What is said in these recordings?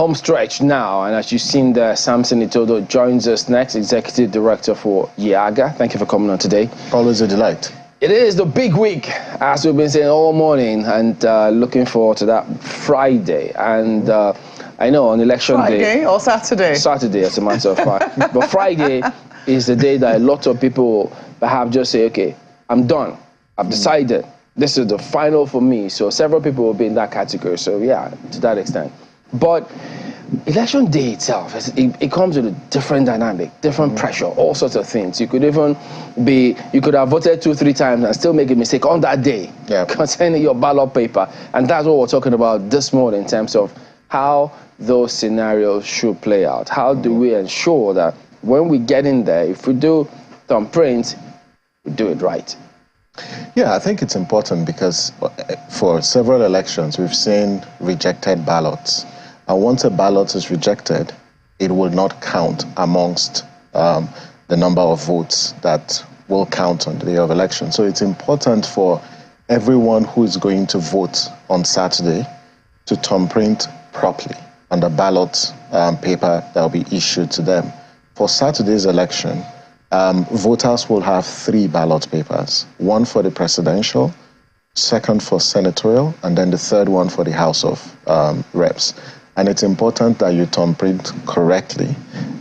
home stretch now, and as you've seen there, Samson Itodo joins us next, Executive Director for YIAGA. Thank you for coming on today. Always a delight. It is the big week, as we've been saying all morning, and looking forward to that Friday. And I know on election day... Friday or Saturday? Saturday, as a matter of fact. But Friday is the day that a lot of people perhaps just say, okay, I'm done. I've decided. This is the final for me. So several people will be in that category. So yeah, to that extent. But election day itself, it comes with a different dynamic, different pressure, all sorts of things. You could even you could have voted 2-3 times and still make a mistake on that day concerning your ballot paper. And that's what we're talking about this morning in terms of how those scenarios should play out. How do we ensure that when we get in there, if we do thumbprint, we do it right? Yeah, I think it's important because for several elections, we've seen rejected ballots. And once a ballot is rejected, it will not count amongst the number of votes that will count on the day of election. So it's important for everyone who is going to vote on Saturday to thumbprint properly on the ballot paper that will be issued to them. For Saturday's election, voters will have 3 ballot papers, one for the presidential, second for senatorial, and then the third one for the House of Reps. And it's important that you thumbprint correctly,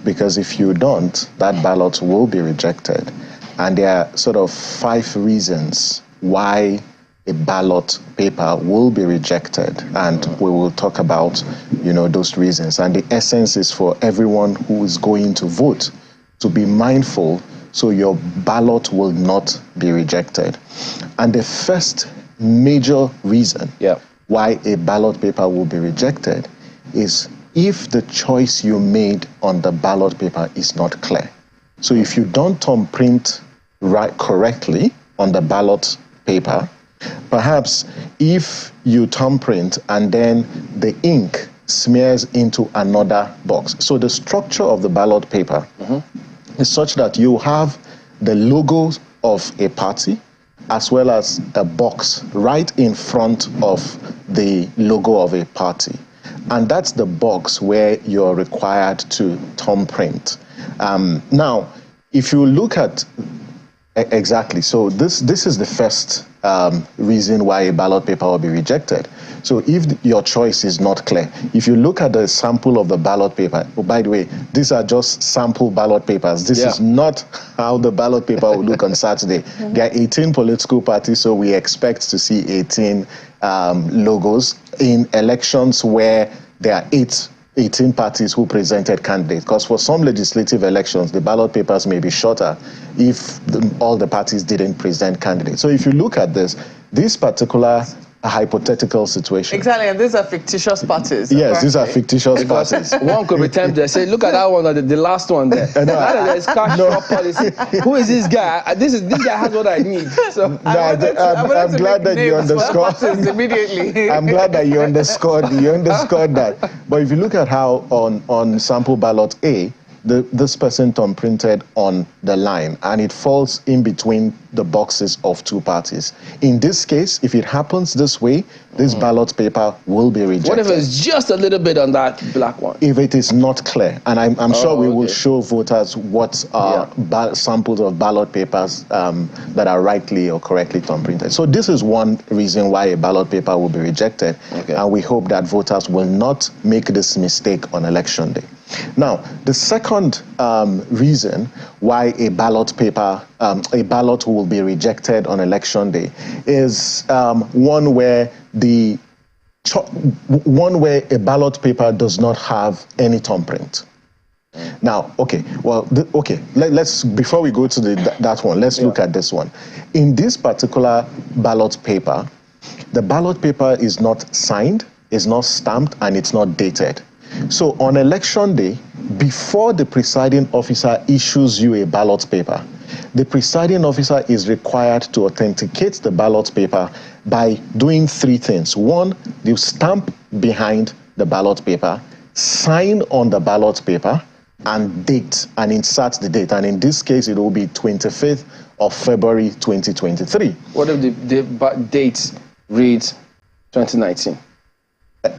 because if you don't, that ballot will be rejected. And there are sort of 5 reasons why a ballot paper will be rejected, and we will talk about, those reasons. And the essence is for everyone who is going to vote to be mindful so your ballot will not be rejected. And the first major reason why a ballot paper will be rejected is if the choice you made on the ballot paper is not clear. So if you don't thumbprint correctly on the ballot paper, perhaps if you thumbprint and then the ink smears into another box. So the structure of the ballot paper is such that you have the logo of a party as well as a box right in front of the logo of a party. And that's the box where you're required to thumbprint. Now, if you look at exactly, so this is the first reason why a ballot paper will be rejected. So if your choice is not clear, if you look at the sample of the ballot paper, by the way, these are just sample ballot papers. This is not how the ballot paper will look on Saturday. There are 18 political parties, so we expect to see 18 logos in elections where there are 18 parties who presented candidates. Because for some legislative elections, the ballot papers may be shorter if all the parties didn't present candidates. So if you look at this particular hypothetical situation. Exactly, and these are fictitious parties. Yes, these are fictitious parties. One could be tempted to say, look at that one, the last one there. There's cash policy. Who is this guy? This guy has what I need. So I'm glad that you underscored. Immediately. I'm glad that you underscored that. But if you look at how on sample ballot A, this person thumbprinted on the line, and it falls in between the boxes of 2 parties. In this case, if it happens this way, this ballot paper will be rejected. What if it's just a little bit on that black one? If it is not clear, and I'm sure we will show voters what are samples of ballot papers that are rightly or correctly thumbprinted. So this is one reason why a ballot paper will be rejected, and we hope that voters will not make this mistake on election day. Now, the second reason why a ballot will be rejected on election day is one where a ballot paper does not have any thumbprint. Now, let's before we go to that one, let's look at this one. In this particular ballot paper, the ballot paper is not signed, is not stamped, and it's not dated. So on election day, before the presiding officer issues you a ballot paper, the presiding officer is required to authenticate the ballot paper by doing 3 things. 1, you stamp behind the ballot paper, sign on the ballot paper, and date and insert the date. And in this case, it will be 25th of February 2023. What if the date reads 2019?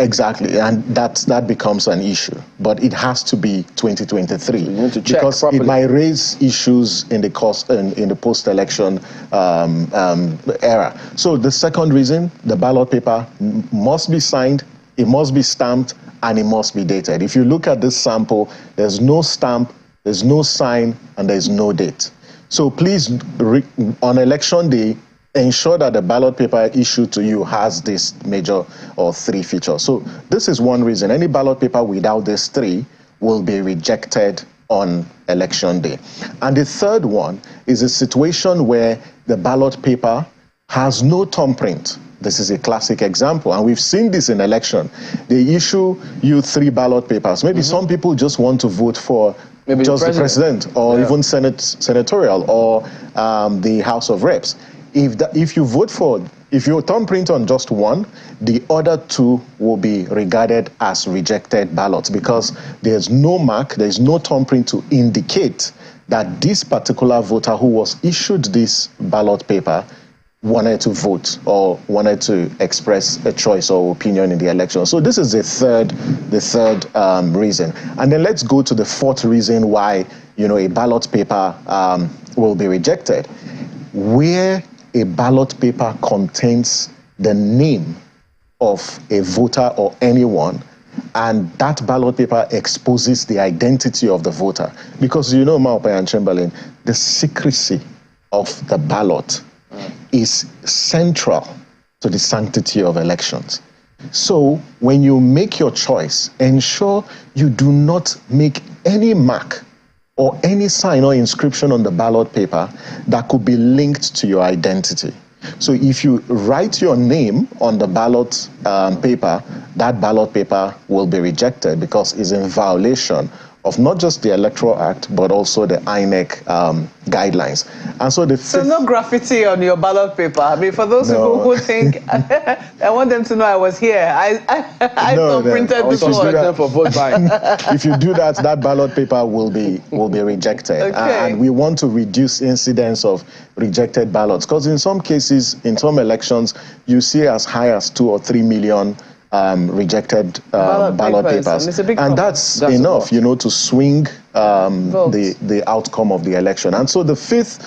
Exactly, and that becomes an issue. But it has to be 2023 you need to check because properly. it might raise issues in the in the post-election era. So the second reason, the ballot paper must be signed, it must be stamped, and it must be dated. If you look at this sample, there's no stamp, there's no sign, and there's no date. So please, on election day, ensure that the ballot paper issued to you has this major or three features. So this is one reason. Any ballot paper without these three will be rejected on election day. And the third one is a situation where the ballot paper has no thumbprint. This is a classic example, and we've seen this in election. They issue you 3 ballot papers. Maybe some people just want to vote for maybe just the president or even senatorial or the House of Reps. If you thumbprint on just one, the other 2 will be regarded as rejected ballots because there's no mark, there's no thumbprint to indicate that this particular voter who was issued this ballot paper wanted to vote or wanted to express a choice or opinion in the election. So this is the third reason. And then let's go to the fourth reason why a ballot paper will be rejected. Where a ballot paper contains the name of a voter or anyone, and that ballot paper exposes the identity of the voter. Because Maupe and Chamberlain, the secrecy of the ballot is central to the sanctity of elections. So when you make your choice, ensure you do not make any mark or any sign or inscription on the ballot paper that could be linked to your identity. So if you write your name on the ballot paper, that ballot paper will be rejected because it's in violation of not just the Electoral Act, but also the INEC guidelines. And so So no graffiti on your ballot paper. I mean, for those people who think, I want them to know I was here. I printed before. For vote buying. If you do that, that ballot paper will be rejected. Okay. And we want to reduce incidence of rejected ballots. Because in some cases, in some elections, you see as high as 2 or 3 million rejected ballot papers. And that's enough, to swing the outcome of the election. And so the fifth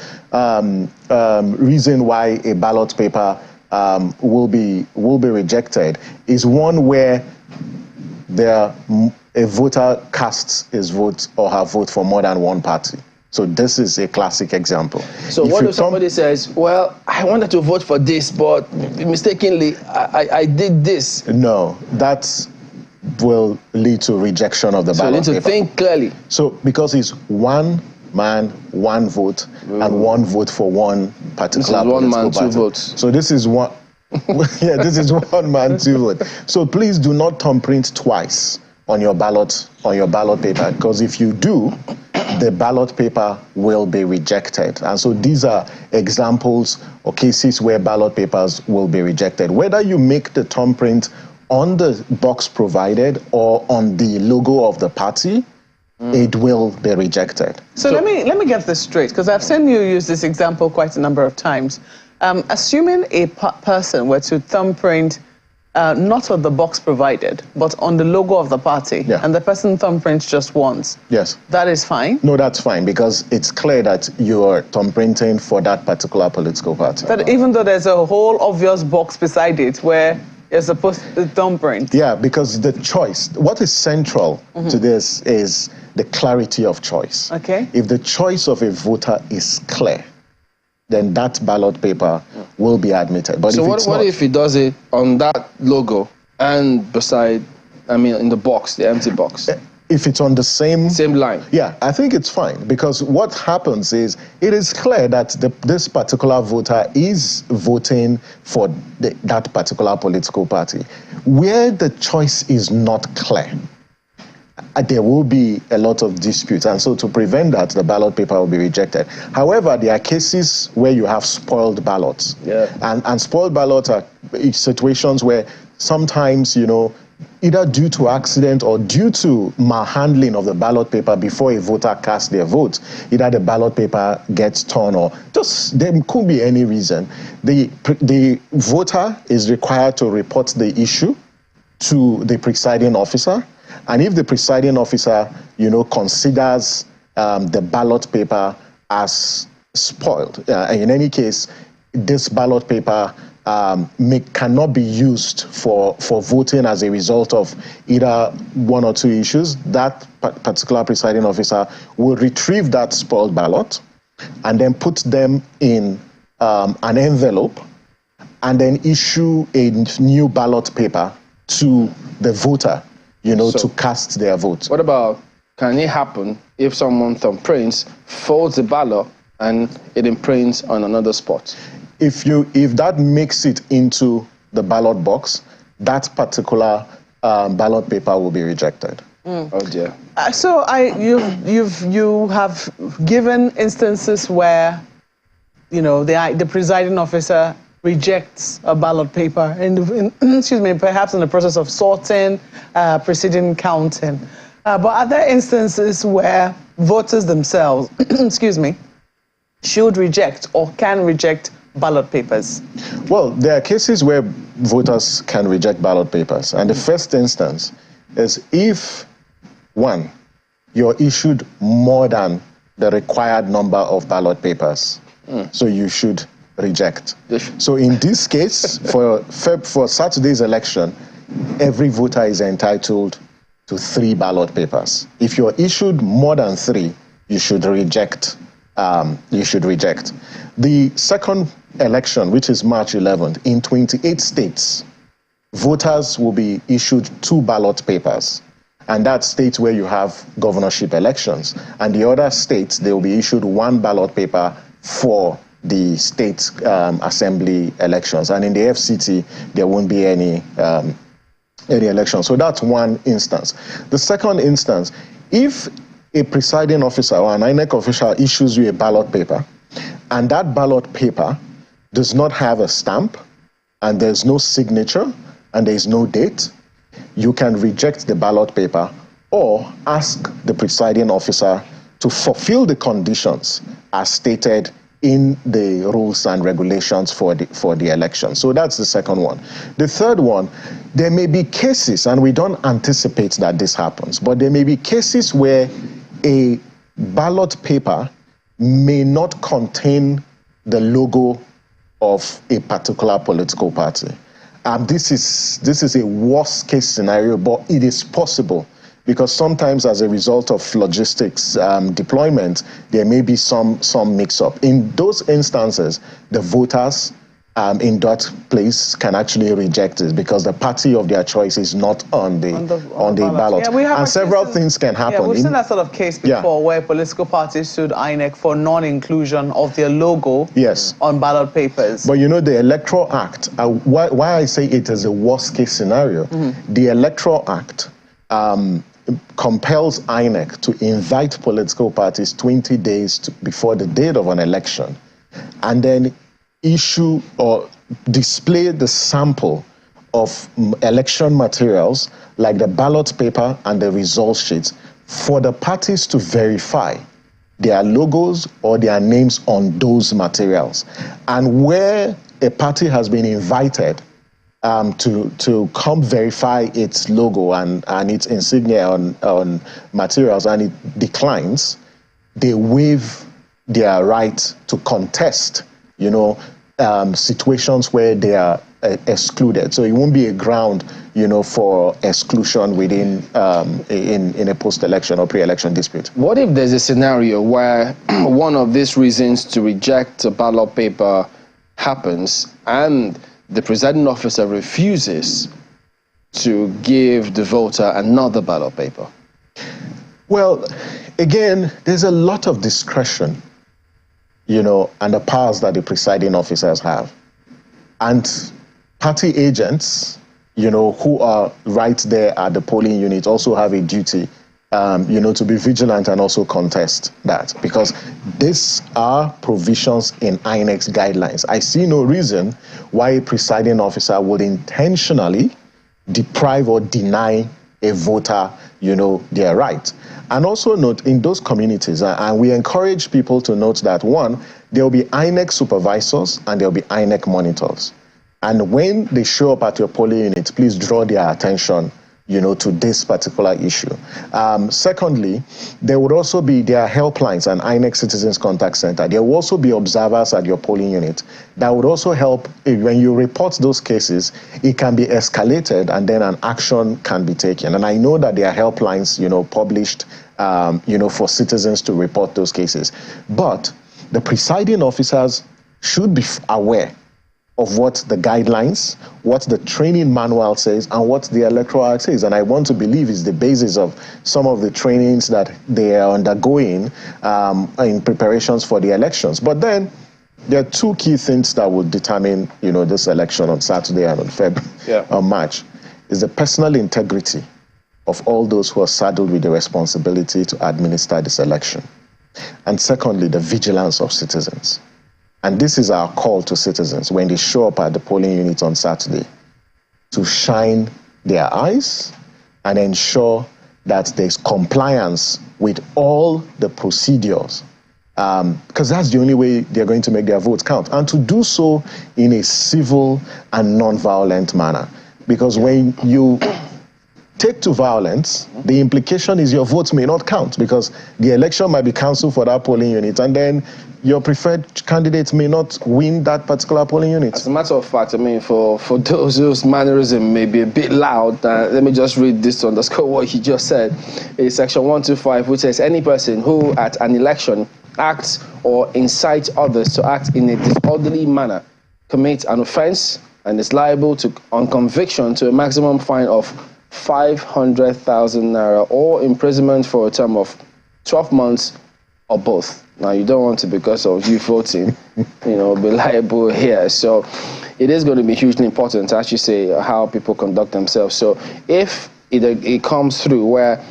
reason why a ballot paper will be rejected is one where a voter casts his vote or her vote for more than one party. So this is a classic example. So what if somebody says, well, I wanted to vote for this, but mistakenly I did this? No, that will lead to rejection of the ballot paper. So you need to think clearly. So because it's one man, one vote, and one vote for one particular one man, party. 2 votes. So this is one. Yeah, this is one man, 2 votes. So please do not thumbprint twice on your ballot paper, because if you do, the ballot paper will be rejected. And so these are examples or cases where ballot papers will be rejected. Whether you make the thumbprint on the box provided or on the logo of the party, it will be rejected. So let me get this straight, because I've seen you use this example quite a number of times. Assuming a person were to thumbprint not on the box provided, but on the logo of the party, and the person thumbprints just once. Yes. That is fine? No, that's fine, because it's clear that you're thumbprinting for that particular political party. But even though there's a whole obvious box beside it where you're supposed to thumbprint? Yeah, because the choice, what is central to this is the clarity of choice. Okay. If the choice of a voter is clear, then that ballot paper will be admitted. But so if what if he does it on that logo and beside, in the box, the empty box? If it's on the same line. Yeah, I think it's fine, because what happens is it is clear that this particular voter is voting for that particular political party. Where the choice is not clear, there will be a lot of disputes, and so to prevent that, the ballot paper will be rejected. However, there are cases where you have spoiled ballots, and spoiled ballots are situations where sometimes, either due to accident or due to malhandling of the ballot paper before a voter casts their vote, either the ballot paper gets torn or just there could be any reason. The voter is required to report the issue to the presiding officer. And if the presiding officer, considers the ballot paper as spoiled, in any case, this ballot paper cannot be used for voting as a result of either one or two issues, that particular presiding officer will retrieve that spoiled ballot and then put them in an envelope and then issue a new ballot paper to the voter, to cast their vote. What about, can it happen if someone thumbprints, folds the ballot, and it imprints on another spot? If that makes it into the ballot box, that particular ballot paper will be rejected. Oh dear. So you have given instances where, the presiding officer rejects a ballot paper, perhaps in the process of sorting, preceding counting. But are there instances where voters themselves, should reject or can reject ballot papers? Well, there are cases where voters can reject ballot papers. And the first instance is if, one, you're issued more than the required number of ballot papers. So you should reject. So in this case, for Saturday's election, every voter is entitled to 3 ballot papers. If you're issued more than 3, you should reject. The second election, which is March 11th, in 28 states, voters will be issued 2 ballot papers. And that's states where you have governorship elections. And the other states, they will be issued 1 ballot paper for the state assembly elections. And in the FCT, there won't be any election. So that's one instance. The second instance, if a presiding officer or an INEC official issues you a ballot paper, and that ballot paper does not have a stamp, and there's no signature, and there's no date, you can reject the ballot paper or ask the presiding officer to fulfill the conditions as stated in the rules and regulations for the election. So that's the second one. The third one, there may be cases, and we don't anticipate that this happens, but there may be cases where a ballot paper may not contain the logo of a particular political party. This is a worst case scenario, but it is possible, because sometimes as a result of logistics deployment, there may be some mix-up. In those instances, the voters in that place can actually reject it because the party of their choice is not on the ballot. Yeah, and several things can happen. Yeah, we've seen that sort of case before where political parties sued INEC for non-inclusion of their logo on ballot papers. But the Electoral Act, why I say it is a worst case scenario, the Electoral Act compels INEC to invite political parties 20 days before the date of an election, and then issue or display the sample of election materials like the ballot paper and the result sheets for the parties to verify their logos or their names on those materials. And where a party has been invited to come verify its logo and its insignia on materials and it declines, they waive their right to contest situations where they are excluded. So it won't be a ground, for exclusion within in a post-election or pre-election dispute. What if there's a scenario where one of these reasons to reject a ballot paper happens and the presiding officer refuses to give the voter another ballot paper? Well, again, there's a lot of discretion and the powers that the presiding officers have. And party agents, who are right there at the polling unit also have a duty, to be vigilant and also contest that, because these are provisions in INEC's guidelines. I see no reason why a presiding officer would intentionally deprive or deny a voter, their right. And also note, in those communities, and we encourage people to note that, one, there will be INEC supervisors and there will be INEC monitors. And when they show up at your polling unit, please draw their attention, to this particular issue. Secondly, there would also be their helplines and INEC Citizens Contact Center. There will also be observers at your polling unit. That would also help when you report those cases, it can be escalated and then an action can be taken. And I know that there are helplines, published, for citizens to report those cases. But the presiding officers should be aware of what the guidelines, what the training manual says, and what the Electoral Act says. And I want to believe is the basis of some of the trainings that they are undergoing in preparations for the elections. But then there are two key things that will determine, this election on Saturday and on March, is the personal integrity of all those who are saddled with the responsibility to administer this election. And secondly, the vigilance of citizens. And this is our call to citizens when they show up at the polling unit on Saturday, to shine their eyes and ensure that there's compliance with all the procedures, because that's the only way they're going to make their votes count, and to do so in a civil and non-violent manner. Because when you take to violence, the implication is your votes may not count, because the election might be cancelled for that polling unit, and then your preferred candidate may not win that particular polling unit. As a matter of fact, for those whose mannerism may be a bit loud, let me just read this to underscore what he just said. It's section 125, which says, any person who at an election acts or incites others to act in a disorderly manner commits an offence and is liable to, on conviction, to a maximum fine of 500,000 naira or imprisonment for a term of 12 months or both. Now, you don't want to, because of you voting, be liable here. So it is going to be hugely important, as you say, how people conduct themselves. So if it comes through where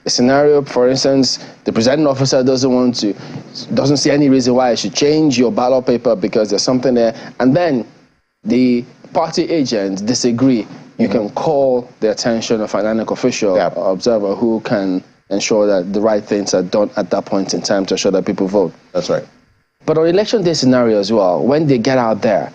a scenario, for instance, the presiding officer doesn't see any reason why I should change your ballot paper because there's something there, and then the party agents disagree, you can call the attention of an INEC official or observer who can ensure that the right things are done at that point in time to ensure that people vote. That's right. But on election day scenario as well, when they get out there,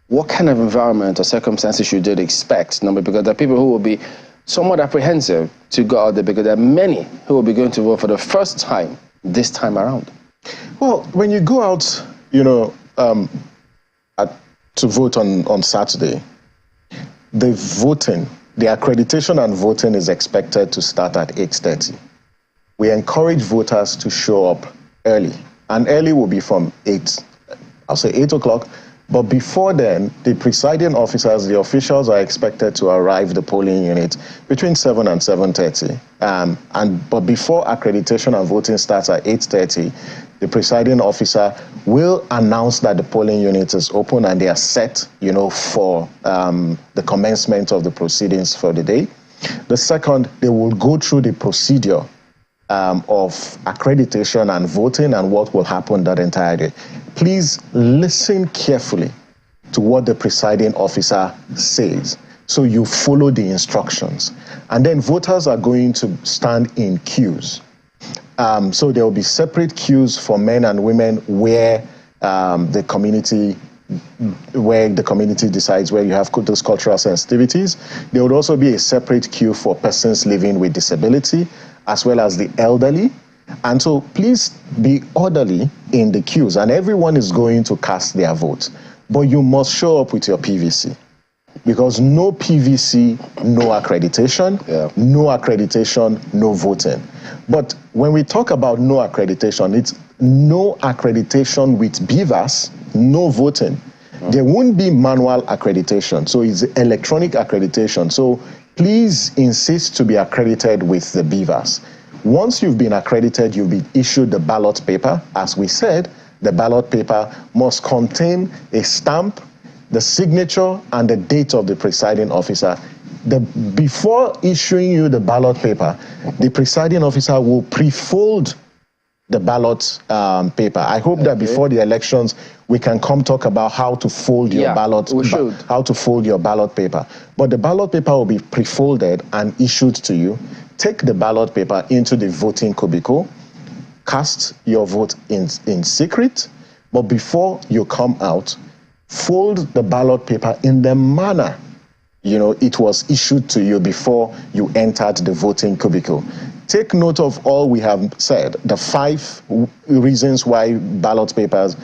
what kind of environment or circumstances should they expect? Because there are people who will be somewhat apprehensive to go out there, because there are many who will be going to vote for the first time this time around. Well, when you go out, to vote on Saturday, the accreditation and voting is expected to start at 8:30. We encourage voters to show up early, and early will be from 8 o'clock. But before then, the presiding officers, the officials, are expected to arrive the polling unit between 7 and 7:30. But before accreditation and voting starts at 8:30, the presiding officer will announce that the polling unit is open and they are set, for the commencement of the proceedings for the day. The second, they will go through the procedure of accreditation and voting and what will happen that entire day. Please listen carefully to what the presiding officer says, so you follow the instructions. And then voters are going to stand in queues. So there will be separate queues for men and women where the community decides where you have those cultural sensitivities. There would also be a separate queue for persons living with disability, as well as the elderly. And so please be orderly in the queues, and everyone is going to cast their vote. But you must show up with your PVC, because no PVC, no accreditation, no accreditation, no voting. But when we talk about no accreditation, it's no accreditation with BVAS, no voting. There won't be manual accreditation, so it's electronic accreditation. So please insist to be accredited with the BVAS. Once you've been accredited, you'll be issued the ballot paper. As we said, the ballot paper must contain a stamp, the signature, and the date of the presiding officer. Before issuing you the ballot paper, the presiding officer will pre-fold the ballot paper. I hope that before the elections, we can come talk about how to fold your ballot. How to fold your ballot paper. But the ballot paper will be pre-folded and issued to you. Take the ballot paper into the voting cubicle, cast your vote in secret, but before you come out, fold the ballot paper in the manner it was issued to you before you entered the voting cubicle. Take note of all we have said, the 5 reasons why ballot papers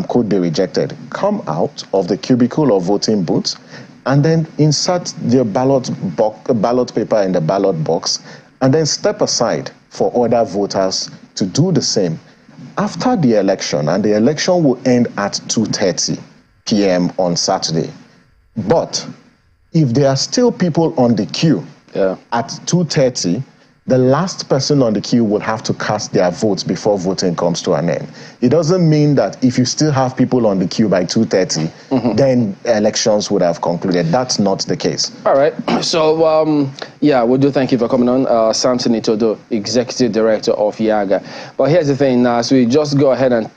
could be rejected. Come out of the cubicle or voting booth and then insert your ballot paper in the ballot box and then step aside for other voters to do the same. After the election, and the election will end at 2:30 p.m. on Saturday, but if there are still people on the queue at 2:30, the last person on the queue will have to cast their votes before voting comes to an end. It doesn't mean that if you still have people on the queue by 2:30, then elections would have concluded. That's not the case. All right. So, we do thank you for coming on. Samson Itodo, Executive Director of YIAGA. But here's the thing now, so we just go ahead and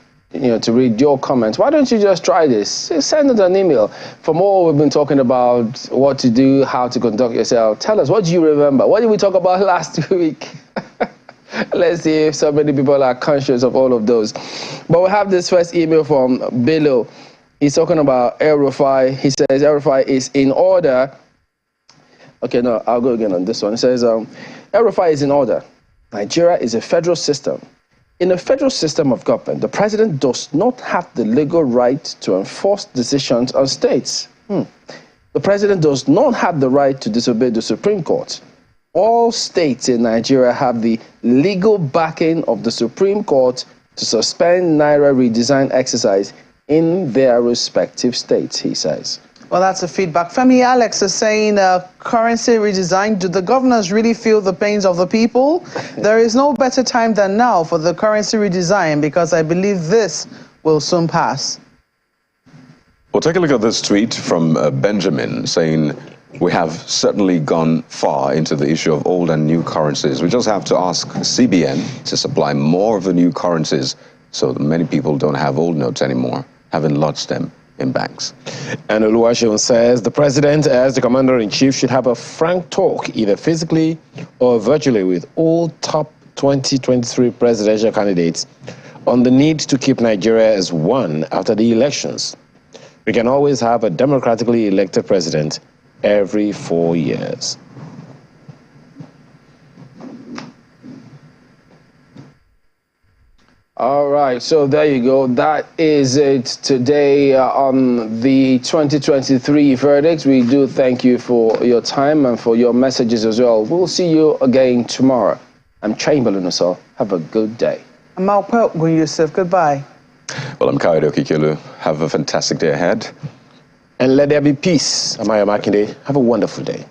to read your comments. Why don't you just try this? Send us an email. For more, we've been talking about what to do, how to conduct yourself. Tell us, what do you remember? What did we talk about last week? Let's see if so many people are conscious of all of those. But we have this first email from Ballot. He's talking about El-Rufai. He says El-Rufai is in order. Okay, no, I'll go again on this one. He says El-Rufai is in order. Nigeria is a federal system. In a federal system of government, the president does not have the legal right to enforce decisions on states. The president does not have the right to disobey the Supreme Court. All states in Nigeria have the legal backing of the Supreme Court to suspend Naira redesign exercise in their respective states, he says. Well, that's the feedback. Femi Alex is saying currency redesign. Do the governors really feel the pains of the people? There is no better time than now for the currency redesign because I believe this will soon pass. Well, take a look at this tweet from Benjamin saying, we have certainly gone far into the issue of old and new currencies. We just have to ask CBN to supply more of the new currencies so that many people don't have old notes anymore, having lodged them in banks. And Oluwaseun says the president, as the commander-in-chief, should have a frank talk, either physically or virtually, with all top 2023 presidential candidates on the need to keep Nigeria as one after the elections. We can always have a democratically elected president every 4 years. All right, so there you go. That is it today on the 2023 verdict. We do thank you for your time and for your messages as well. We'll see you again tomorrow. I'm Chamberlain Oso. Have a good day. I'm Malpel Yusuf. Goodbye. Well, I'm Kayode Okikelu. Have a fantastic day ahead. And let there be peace. I'm Amaya Makinde. Have a wonderful day.